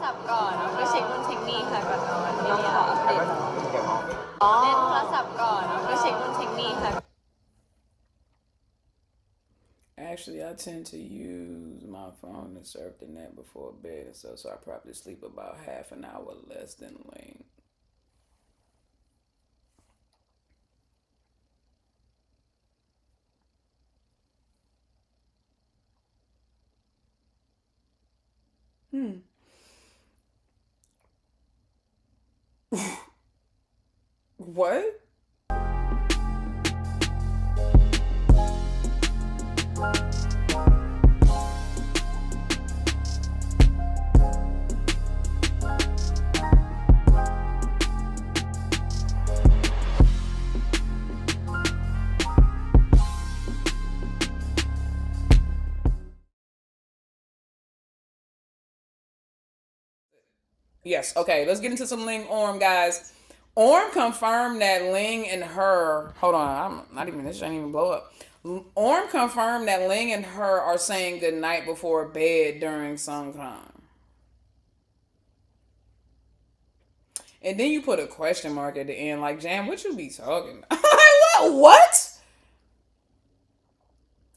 ศัพท์ก่อนแล้วก็เช็คนู่นเช็คนี่ค่ะก่อนนอนไม่มีอะไรเล่นโทรศัพท์ก่อนแล้วก็เช็คนู่นเช็คนี่ค่ะ Actually, I tend to use my phone to surf the net before bed and stuff, so I probably sleep about half an hour less than Ling. What? Yes, okay, let's get into some Lingorm, guys. Orm confirmed that Ling and her, hold on, I'm not even, this ain't even blow up. Orm confirmed that Ling and her are saying goodnight before bed during sungtime. And then you put a question mark at the end, like, Jam, what you be talking about? What?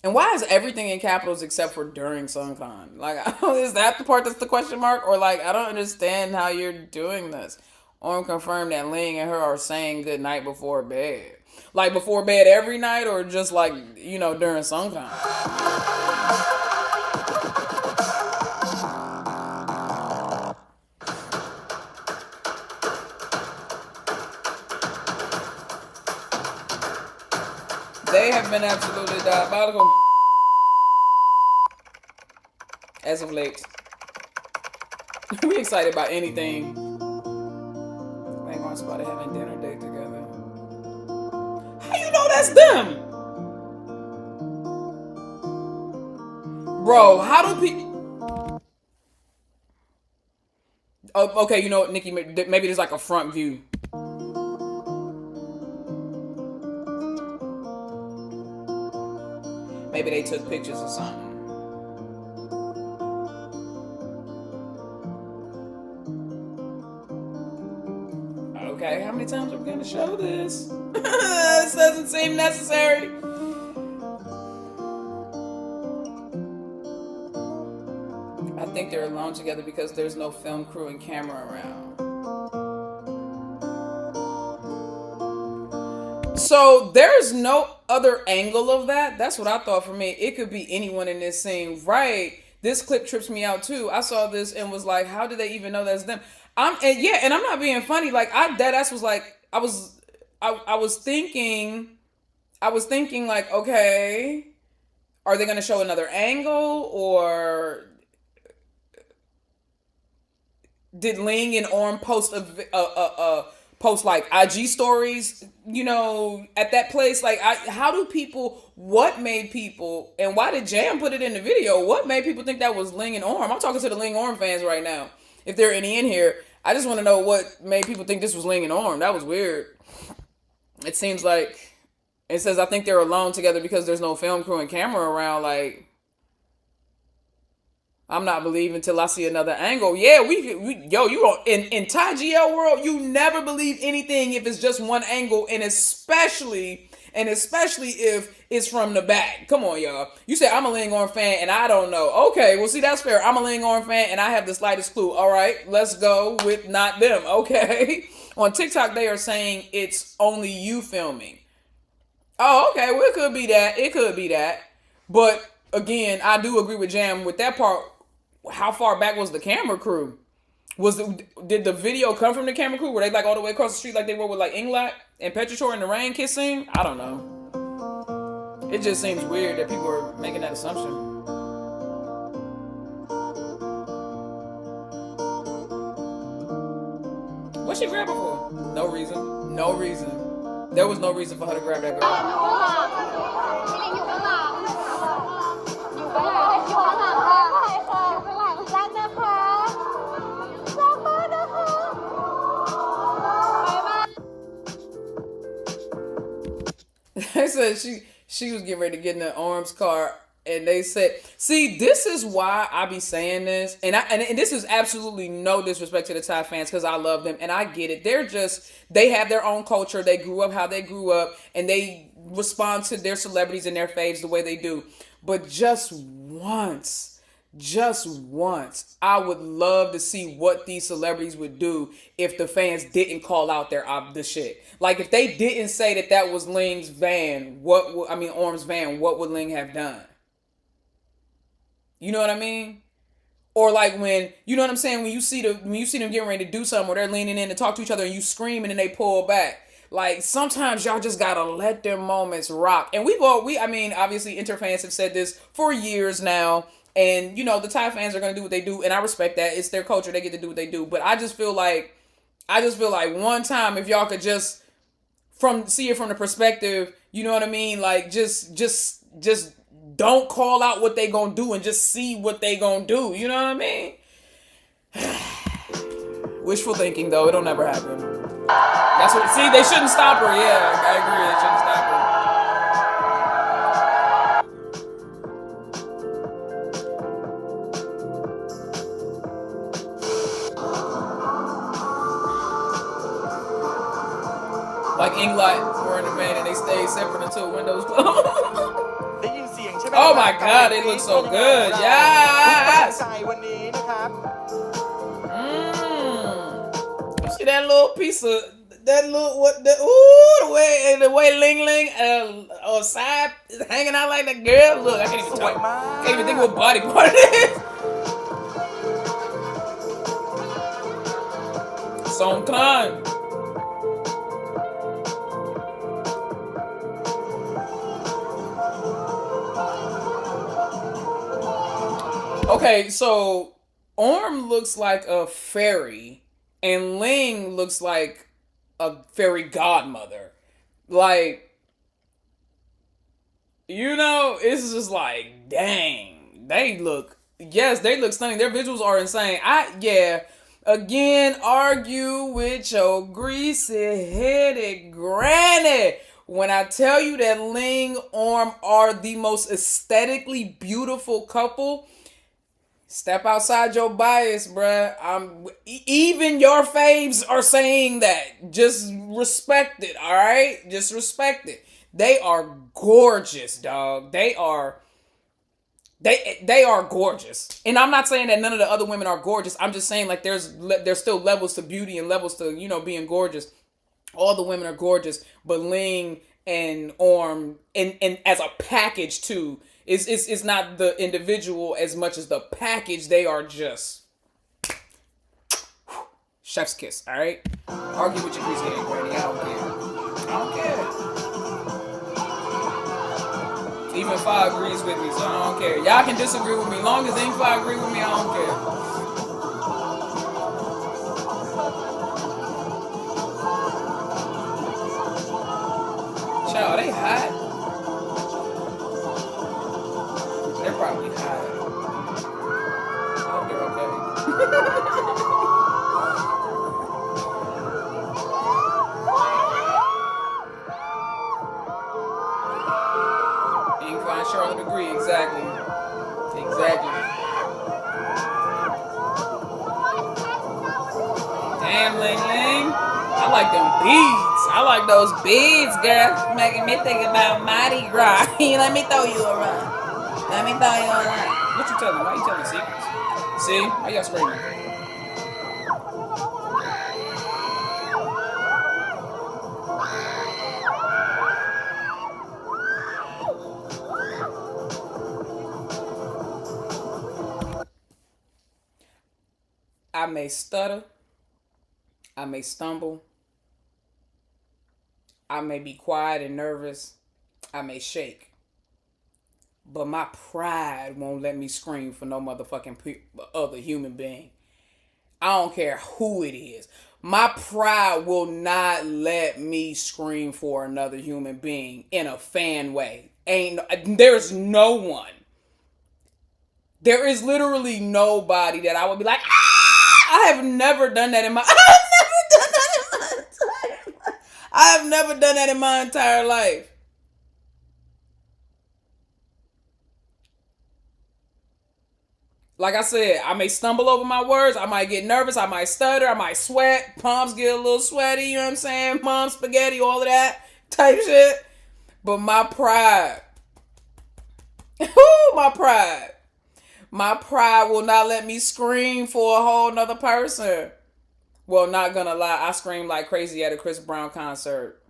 And why is everything in capitals except for during sungtime? Like, is that the part that's the question mark? Or, like, I don't understand how you're doing this. Orm confirmed that Ling and her are saying good night before bed. Like, before bed every night, or just, like, you know, during sungtime? They have been absolutely diabolical as of late. We excited about anything. They want about having dinner date together. How you know that's them? Bro, how do people... Oh, okay, you know what, Nikki, maybe there's like a front view. Maybe they took pictures or something. Okay, how many times are we going to show this? This doesn't seem necessary. I think they're alone together because there's no film crew and camera around. So there's no other angle of that. That's what I thought for me. It could be anyone in this scene, right? This clip trips me out too. I saw this and was like, how did they even know that's them? And I'm not being funny. Like, deadass was like, I was thinking like, okay, are they gonna show another angle, or did Ling and Orm post post like IG stories, you know, at that place? Like, what made people, and why did Jam put it in the video? What made people think that was Ling and Orm? I'm talking to the Lingorm fans right now. If there are any in here, I just want to know what made people think this was Ling and Orm. That was weird. It seems like it says, I think they're alone together because there's no film crew and camera around. Like, I'm not believing until I see another angle. Yeah, in Thai GL world, you never believe anything if it's just one angle, and especially if it's from the back. Come on, y'all. You say I'm a Lingorm fan and I don't know. Okay, well, see, that's fair. I'm a Lingorm fan and I have the slightest clue. All right, let's go with not them. Okay. On TikTok, they are saying it's only you filming. Oh, okay. Well, it could be that. It could be that. But again, I do agree with Jam with that part. How far back was the camera crew? Did the video come from the camera crew? Were they like all the way across the street like they were with like Inglot and Petrichor in the rain kissing? I don't know. It just seems weird that people are making that assumption. What'd she grab her for? No reason. No reason. There was no reason for her to grab that girl. They said she was getting ready to get in the Orm's car And they said, see, this is why I be saying this. And this is absolutely no disrespect to the Thai fans because I love them and I get it. They have their own culture. They grew up how they grew up and they respond to their celebrities and their faves the way they do. But just once, I would love to see what these celebrities would do if the fans didn't call out the shit. Like if they didn't say that was Ling's van, Orm's van, what would Ling have done? You know what I mean? Or like when, you know what I'm saying, when you see them getting ready to do something or they're leaning in to talk to each other and you scream and then they pull back. Like sometimes y'all just gotta let them moments rock. And obviously Inter fans have said this for years now. And you know, the Thai fans are gonna do what they do, and I respect that. It's their culture, they get to do what they do. But I just feel like one time if y'all could just see it from the perspective, you know what I mean? Like just don't call out what they gonna do and just see what they gonna do. You know what I mean? Wishful thinking though, it'll never happen. They shouldn't stop her. Yeah, I agree. They shouldn't stop her. Like Inglot were in the van and they stayed separate until windows closed. Oh my god, they look so good. Yes. You see that little piece of that little the way Ling side is hanging out like that girl. Look, I can't even talk. Can't even think what body part it is. Songkran. Okay, so Orm looks like a fairy, and Ling looks like a fairy godmother. Like, you know, it's just like, dang, they look stunning. Their visuals are insane. Again, argue with your greasy-headed granny. When I tell you that Ling Orm are the most aesthetically beautiful couple, step outside your bias, bruh. Even your faves are saying that. Just respect it, all right? Just respect it. They are gorgeous, dog. They are gorgeous. And I'm not saying that none of the other women are gorgeous. I'm just saying like there's still levels to beauty and levels to, you know, being gorgeous. All the women are gorgeous, but Ling and Orm and as a package too. It's not the individual as much as the package. They are just chef's kiss, all right? Argue with your greasy head, Granny. I don't care. Even Fa agrees with me, so I don't care. Y'all can disagree with me. Long as Fa agree with me, I don't care. Child, they hot. They're probably hot. I hope they're okay. Ink and Charlotte agree, exactly. Damn, Ling Ling. I like them beads. I like those beads, girl. Making me think about Mardi Gras. Let me throw you around. What you telling? Why you telling secrets? See? Why y'all screaming? I may stutter. I may stumble. I may be quiet and nervous. I may shake. But my pride won't let me scream for no motherfucking other human being. I don't care who it is. My pride will not let me scream for another human being in a fan way. There's no one. There is literally nobody that I would be like, I have never done that in my I have never done that in my entire life. Like I said, I may stumble over my words. I might get nervous. I might stutter. I might sweat. Palms get a little sweaty. You know what I'm saying? Mom spaghetti, all of that type shit. But my pride. My pride. My pride will not let me scream for a whole nother person. Well, not gonna lie. I screamed like crazy at a Chris Brown concert.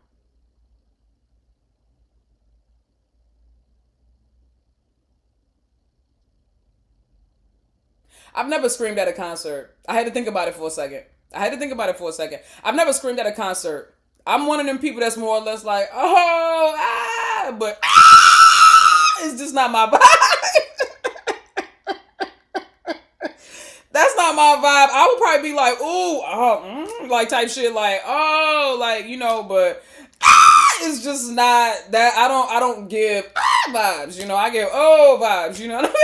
I've never screamed at a concert. I had to think about it for a second. I've never screamed at a concert. I'm one of them people that's more or less like, oh, ah, but it's just not my vibe. That's not my vibe. I would probably be like, ooh, like type shit, like, oh, like, you know, but it's just not that. I don't give vibes, you know. I give vibes, you know what I mean?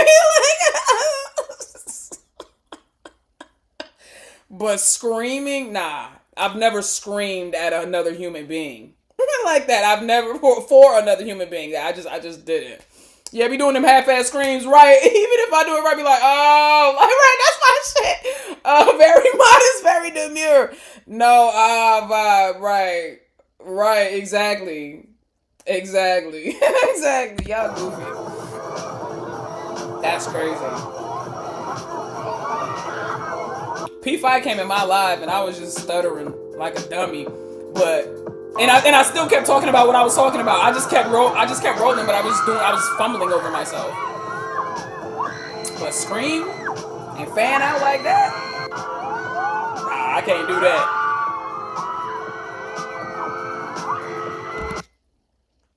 But screaming, nah. I've never screamed at another human being like that. I've never for another human being. I just didn't. Yeah, be doing them half-ass screams, right? Even if I do it right, be like, oh, like, right, that's my shit. Very modest, very demure. No, vibe, right, exactly. Exactly. Y'all goofy. That's crazy. P5 came in my live and I was just stuttering like a dummy, but and I still kept talking about what I was talking about. I just kept rolling, but I was fumbling over myself. But scream and fan out like that? Nah, I can't do that.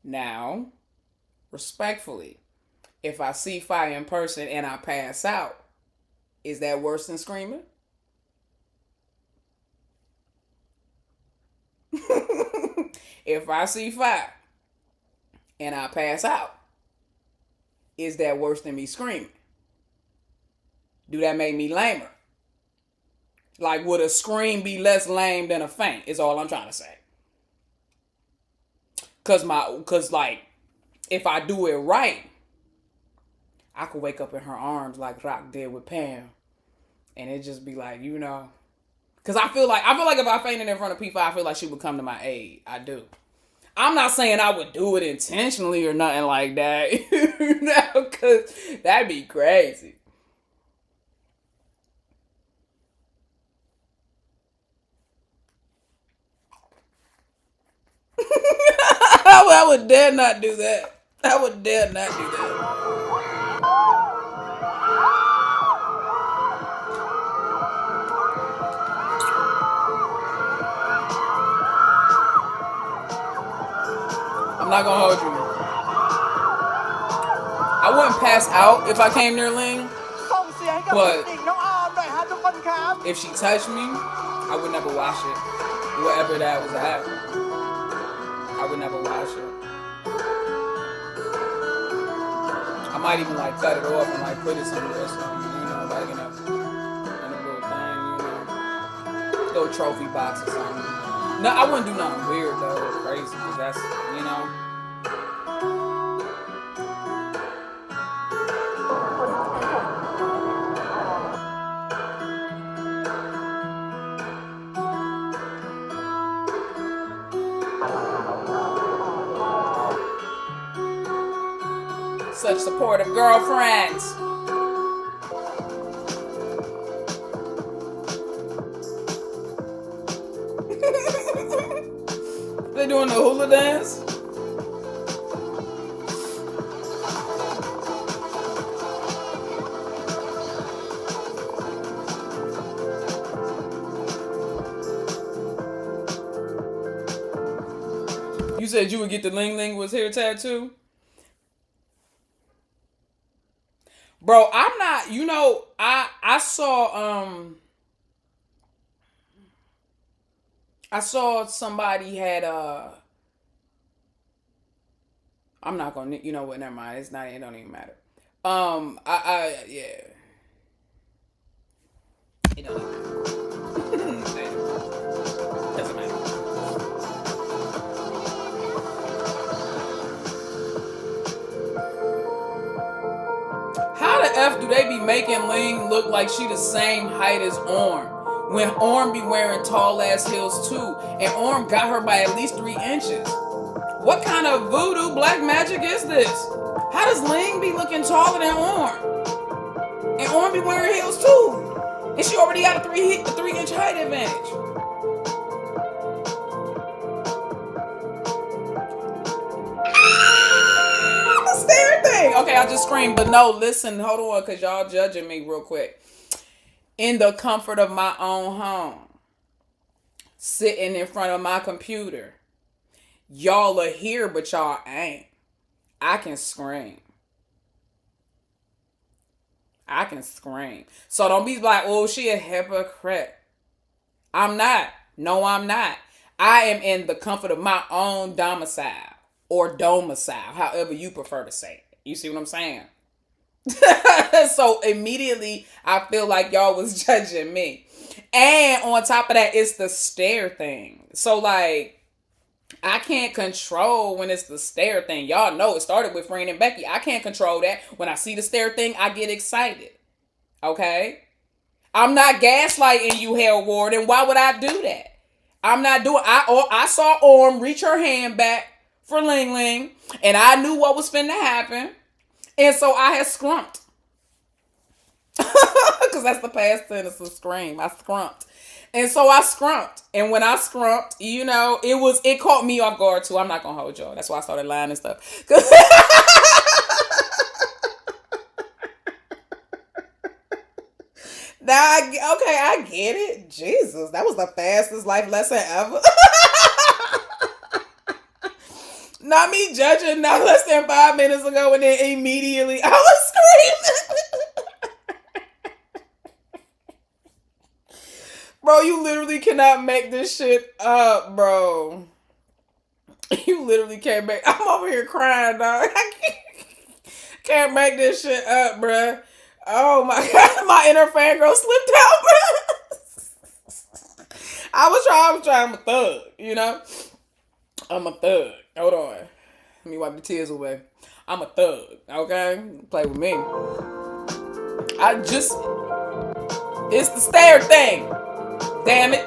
Now, respectfully, if I see fire in person and I pass out, is that worse than screaming? If I see fire and I pass out, is that worse than me screaming? Do that make me lamer? Like, would a scream be less lame than a faint? Is all I'm trying to say. Cause like, if I do it right, I could wake up in her arms like Rock did with Pam, and it just be like, you know. Cause I feel like if I fainted in front of P5, I feel like she would come to my aid. I do. I'm not saying I would do it intentionally or nothing like that. No, cause that'd be crazy. I would dare not do that. I would dare not do that. I'm not gonna hold you. I wouldn't pass out if I came near Ling, but if she touched me, I would never wash it. Whatever that was at, I would never wash it. I might even like cut it off and like put it somewhere or something, you know, like in a little thing, you know, little trophy box or something. No, I wouldn't do nothing weird though, or crazy, because that's, you know. Such supportive girlfriends. They doing the hula dance? You said you would get the Ling Ling was hair tattoo? Bro, I'm not, you know, I saw somebody had I'm not gonna, you know what, never mind. It don't even matter. Yeah. It don't even matter. Doesn't matter. How the F do they be making Ling look like she the same height as Orm? When Orm be wearing tall ass heels too, and Orm got her by at least 3 inches. What kind of voodoo black magic is this? How does Ling be looking taller than Orm? And Orm be wearing heels too. And she already got a 3-inch height advantage. The stare thing. Okay, I just screamed. But no, listen, hold on, because y'all judging me real quick. In the comfort of my own home, sitting in front of my computer, y'all are here, but y'all ain't. I can scream. I can scream. So don't be like, oh, she a hypocrite. I'm not. No, I'm not. I am in the comfort of my own domicile or domicile, however you prefer to say it. You see what I'm saying? So immediately I feel like y'all was judging me. And on top of that, it's the stare thing. So like, I can't control when it's the stare thing. Y'all know it started with Friend and Becky. I can't control that. When I see the stare thing, I get excited. Okay? I'm not gaslighting you, Hell Warden. Why would I do that? I'm not doing. I saw Orm reach her hand back for Ling Ling, and I knew what was finna happen, and so I had scrumped. Because that's the past tense of scream. I scrumped. And so I scrumped. And when I scrumped, you know, it caught me off guard too. I'm not going to hold y'all. That's why I started lying and stuff. Now, I get it. Jesus, that was the fastest life lesson ever. Not me judging not less than 5 minutes ago, and then immediately I was screaming. Bro, you literally cannot make this shit up, bro. You literally can't make... I'm over here crying, dog. I can't make this shit up, bro. Oh, my God. My inner fangirl slipped out, bro. I was trying. I'm a thug, you know? I'm a thug. Hold on. Let me wipe the tears away. I'm a thug, okay? Play with me. It's the stare thing. Damn it.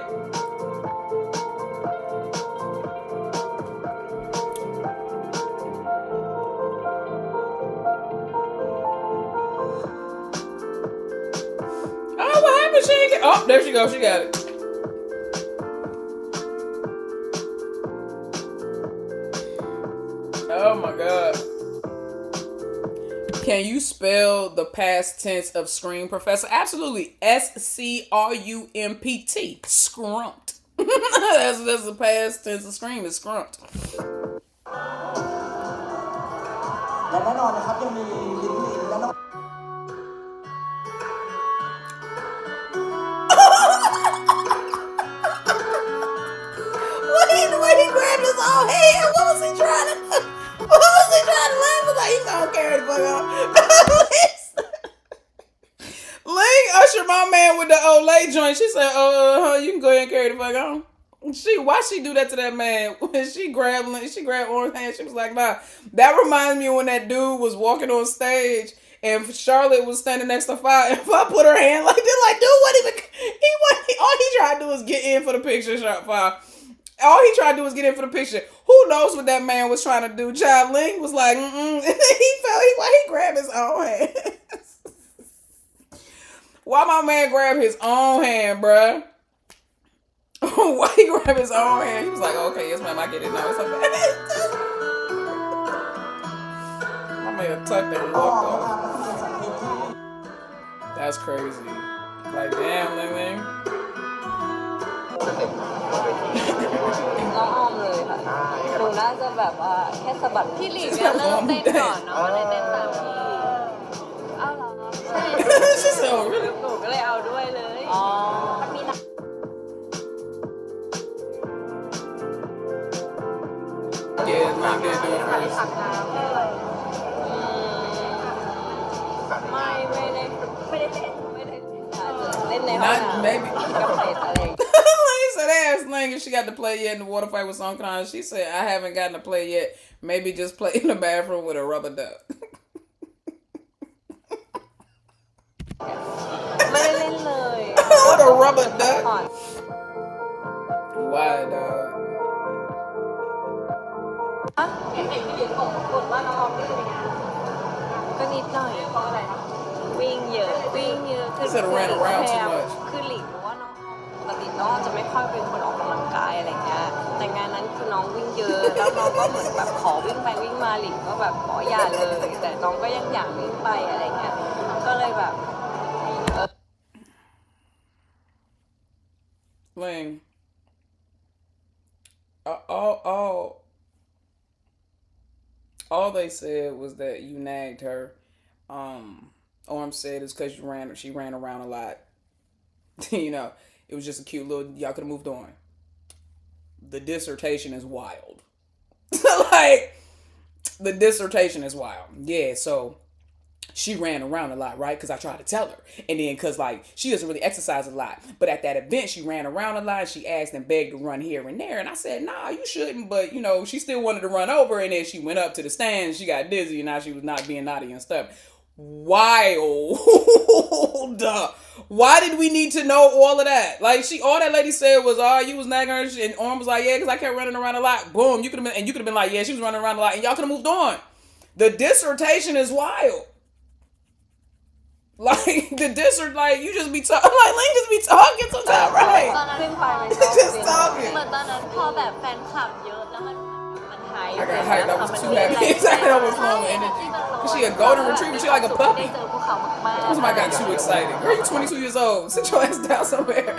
Oh, what happened? She ain't get... Oh, there she goes. She got it. Oh my God. Can you spell the past tense of scream, Professor? Absolutely. SCRUMPT. Scrumped. That's the past tense of scream. It's scrumped. และแน่นอนนะครับยังมีลิงก์ลิงและน้อง When he grabbed his own hand, what was he trying to land? Was like, he's gonna carry the fuck on. Ling ushered my man with the Olay joint. She said, you can go ahead and carry the fuck on. Why she do that to that man? When she grabbed Orange's hand, she was like, nah. That reminds me of when that dude was walking on stage and Charlotte was standing next to Fi, and Fi put her hand like this, like, dude, all he tried to do was get in for the picture, Fi. All he tried to do was get in for the picture. Who knows what that man was trying to do? Child Ling was like, Why he grabbed his own hand? Why my man grab his own hand, bruh? Why he grab his own hand? He was like, okay, yes, ma'am, I get it now. It's okay. My man tucked and walked off. That's crazy. Like, damn, Ling Ling. น้องออมเลยค่ะหนูน่าจะแบบว่าแค่สะบัดพี่หลีกเนี่ยเริ่มเต้นก่อนเนาะก็เลยเต้นตามพี่อ้าวเหรอใช่ She said, oh, really? หนูก็เลยเอาด้วยเลยอ๋อมันมีนะ Yeah, mom did do it ผั first. กน้ำเลยไม่ได้เต้นอาจจะเล่นในห้องน้ำ Maybe. กับเศษอะไรอย่างเงี้ย He said, ask Ling if she got to play yet in the water fight with Song Khan. She said, I haven't gotten to play yet. Maybe just play in the bathroom with a rubber duck. rubber duck. ผ่อน Why, dog? เห็นพี่หลิงบ่นว่าน้องออมดื้อไงก็นิดหน่อยเพราะอะไรวิ่งเยอะคือ Said it ran around too much. คือหลิงรู้ว่าน้องปกติน้องจะไม่ค่อยเป็นคนออกกำลังกายอะไรเงี้ยแต่งานนั้นคือน้องวิ่งเยอะแล้วน้องก็เหมือนแบบขอวิ่งไปวิ่งมาหลิงก็แบบขออย่าเลยแต่น้องก็ยังอยากวิ่งไปอะไรเงี้ยก็เลยแบบ Ling. All they said was that you nagged her. Orm said it's because she ran around a lot. You know, it was just a cute little, y'all could have moved on. The dissertation is wild. Like, the dissertation is wild. Yeah, so she ran around a lot, right? Because I tried to tell her. And then because, like, she doesn't really exercise a lot. But at that event, she ran around a lot. And she asked and begged to run here and there. And I said, nah, you shouldn't. But, you know, she still wanted to run over. And then she went up to the stands. She got dizzy. And now she was not being naughty and stuff. Wild. Why did we need to know all of that? Like, all that lady said was, oh, you was nagging her. And Orm was like, yeah, because I kept running around a lot. Boom. You could have been like, yeah, she was running around a lot. And y'all could have moved on. The dissertation is wild. Like, the dissert, like, you just be talking, like, Ling just be talking sometimes, right? ตอนนั้นขึ้นไปมัน Just talking. เหมือนตอนนั้นพอแบบแฟนคลับเยอะแล้วมันหาย I got hyped. I was too happy. Excited over phone energy. Cause she a golden retriever. She like a puppy. ได้เจอพวกเขามากๆ Somebody got too excited. Girl, you 22 years old. Sit your ass down somewhere.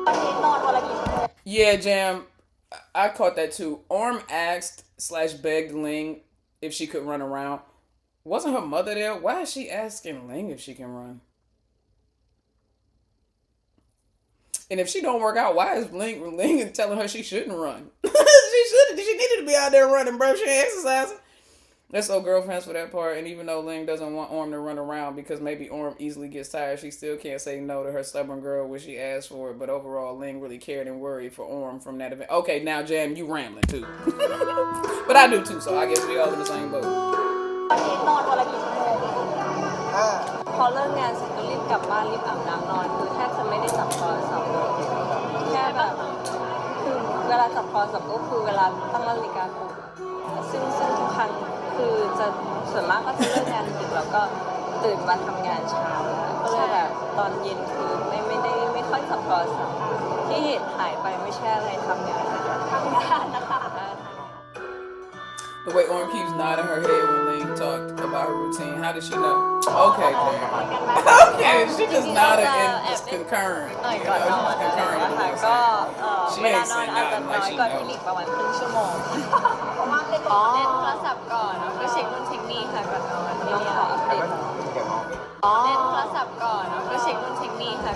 วันนี้นอนวันละกี่ชั่วโมง Yeah, Jam. I caught that too. Orm asked / begged Ling if she could run around. Wasn't her mother there? Why is she asking Ling if she can run? And if she don't work out, why is Ling telling her she shouldn't run? She needed to be out there running, bro. She ain't exercising. Let's so girlfriends for that part. And even though Ling doesn't want Orm to run around because maybe Orm easily gets tired, she still can't say no to her stubborn girl when she asked for it. But overall, Ling really cared and worried for Orm from that event. Okay, now Jam, you rambling too. But I do too, so I guess we all in the same boat. วันนี้นอนวันละกี่ชั่วโมงพอเลิกงานเสร็จก็รีบกลับบ้านรีบอาบน้ำนอนคือแทบจะไม่ได้จับโทรศัพท์เลยแค่แบบคือเวลาจับโทรศัพท์ก็คือเวลาตั้งนาฬิกาปลุกซึ่งทุกครั้งคือจะส่วนมากก็จะเลิกงานดึกแล้วก็ตื่นมาทำงานเช้าก็เลยแบบตอนเย็นคือไม่ค่อยจับโทรศัพท์ที่เห็นหายไปไม่ใช่อะไรทำงานนะคะ The way Orm keeps nodding her head when Ling talked about her routine. How did she know? Okay, Jam. Okay, she just nodded and just concurring. ก่อนนอนอะไรอย่างเงี้ยค่ะก็เวลานอนอาจจะน้อยกว่าที่หลิงประมาณครึ่งชั่วโมงเล่นโทรศัพท์ก่อนแล้วก็เช็คนู่นเช็คนี่ค่ะก่อนนอนน้องขออัปเดตเล่นโทรศัพท์ก่อนแล้วก็เช็คนู่นเช็คนี่ค่ะ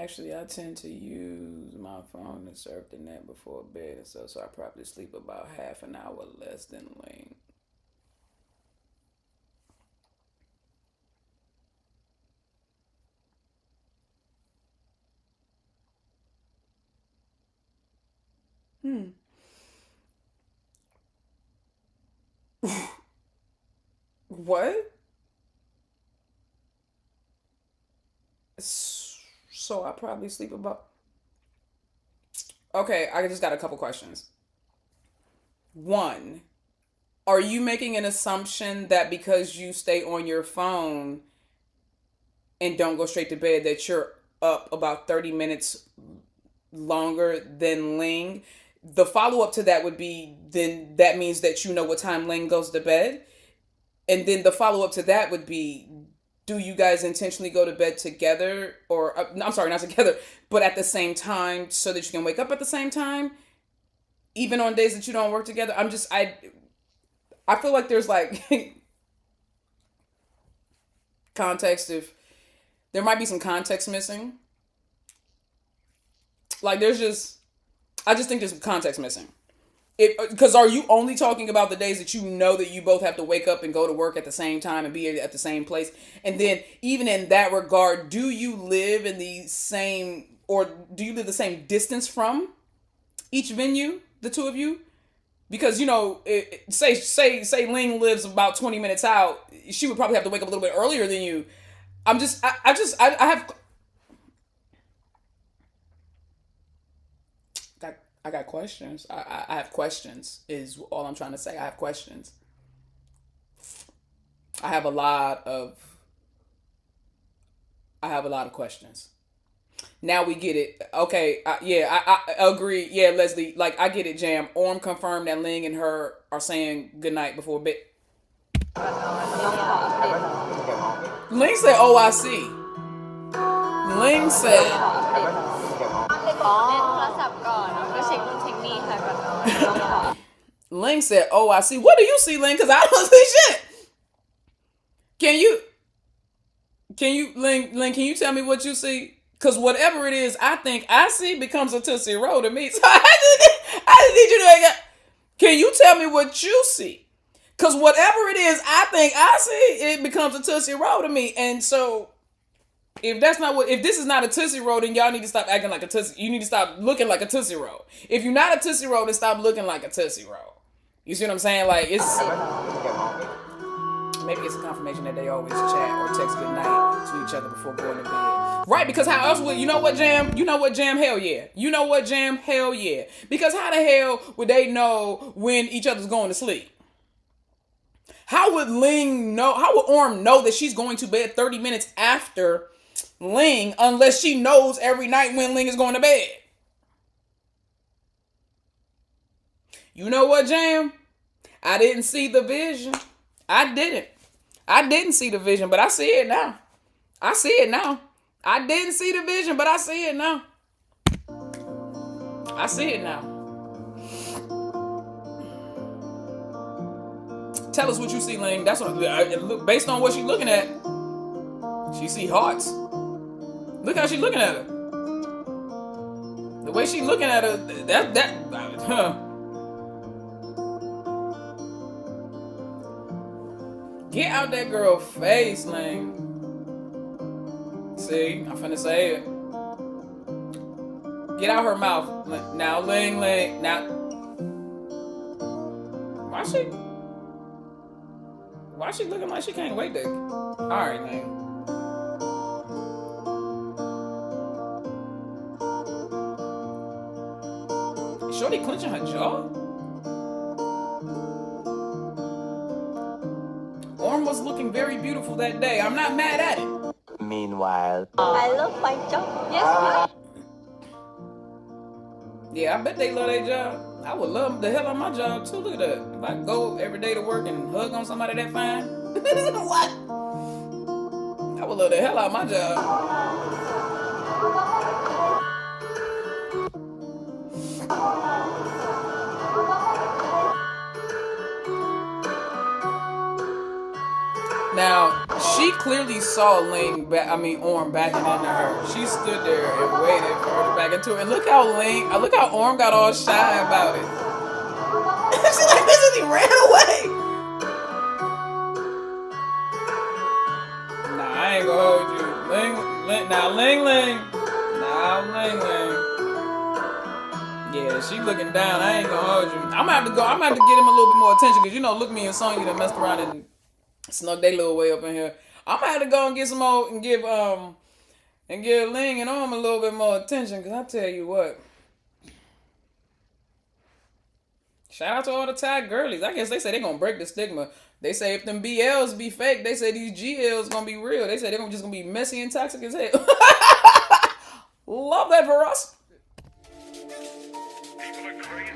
Actually, I tend to use my phone to surf the net before bed and stuff, so I probably sleep about half an hour less than Ling. What? So I probably sleep about... Okay, I just got a couple questions. One, are you making an assumption that because you stay on your phone and don't go straight to bed that you're up about 30 minutes longer than Ling? The follow-up to that would be, then that means that you know what time Ling goes to bed? And then the follow-up to that would be, do you guys intentionally go to bed together? Or, I'm sorry, not together, but at the same time so that you can wake up at the same time? Even on days that you don't work together? I feel like there's like context if there might be some context missing. Like I just think there's some context missing. Because are you only talking about the days that you know that you both have to wake up and go to work at the same time and be at the same place? And then even in that regard, do you live in the same, or do you live the same distance from each venue, the two of you? Because say Ling lives about 20 minutes out, she would probably have to wake up a little bit earlier than you. I got questions. I have questions is all I'm trying to say. I have questions. I have a lot of questions. Now we get it. Okay, I agree. Yeah, Leslie, like I get it, Jam. Orm confirmed that Ling and her are saying goodnight before bed. Ling said, "Oh, I see." Ling said. อ๋อเล่นโทรศัพท์ก่อนแล้วก็เช็คนู่นเช็คนี่ค่ะก่อนนอน Ling said, "Oh, I see." What do you see, Ling? Because I don't see shit. Can you, Ling, can you tell me what you see? Because whatever it is, I think I see becomes a Tootsie Roll to me. So I just need you to, can you tell me what you see? Because whatever it is, I think I see, it becomes a Tootsie Roll to me. And so, if this is not a Tootsie Roll, then y'all need to stop acting like a Tootsie. You need to stop looking like a Tootsie Roll. If you're not a Tootsie Roll, then stop looking like a Tootsie Roll. You see what I'm saying? Like, maybe it's a confirmation that they always chat or text goodnight to each other before going to bed. Right, because how else would, you know what, Jam? Hell yeah. You know what, Jam? Hell yeah. Because how the hell would they know when each other's going to sleep? How would Orm know that she's going to bed 30 minutes after Ling unless she knows every night when Ling is going to bed? You know what, Jam? I didn't see the vision. I didn't see the vision, but I see it now. I didn't see the vision, but I see it now. I see it now. Tell us what you see, Ling. That's what based on what she's looking at. She see hearts. Look how she's looking at her. The way she's looking at her, Get out that girl's face, Ling. See, I'm finna say it. Get out her mouth. Now, Ling. Now. Why she looking like she can't wait to... Alright, Ling. Is Shorty clenching her jaw? Orm was looking very beautiful that day. I'm not mad at it. Meanwhile, I love my job. Yes, Yeah, I bet they love their job. I would love the hell out of my job too. Look at that. If I go every day to work and hug on somebody that fine. What? I would love the hell out of my job. Now, she clearly saw Orm backing into her. She stood there and waited for her to back into it. And look how Orm got all shy about it. She's like, this is he ran away. Nah, I ain't gonna hold you. Ling. Yeah, she looking down. I ain't gonna hold you. I'm gonna have to get him a little bit more attention because look, me and Sonya done messed around and snuck their little way up in here. I'm gonna have to go and get some more and give Ling and Orm a little bit more attention, because I tell you what. Shout out to all the Thai girlies. I guess they say they're gonna break the stigma. They say if them BLs be fake, they say these GLs gonna be real. They say they're just gonna be messy and toxic as hell. Love that for us. People are crazy.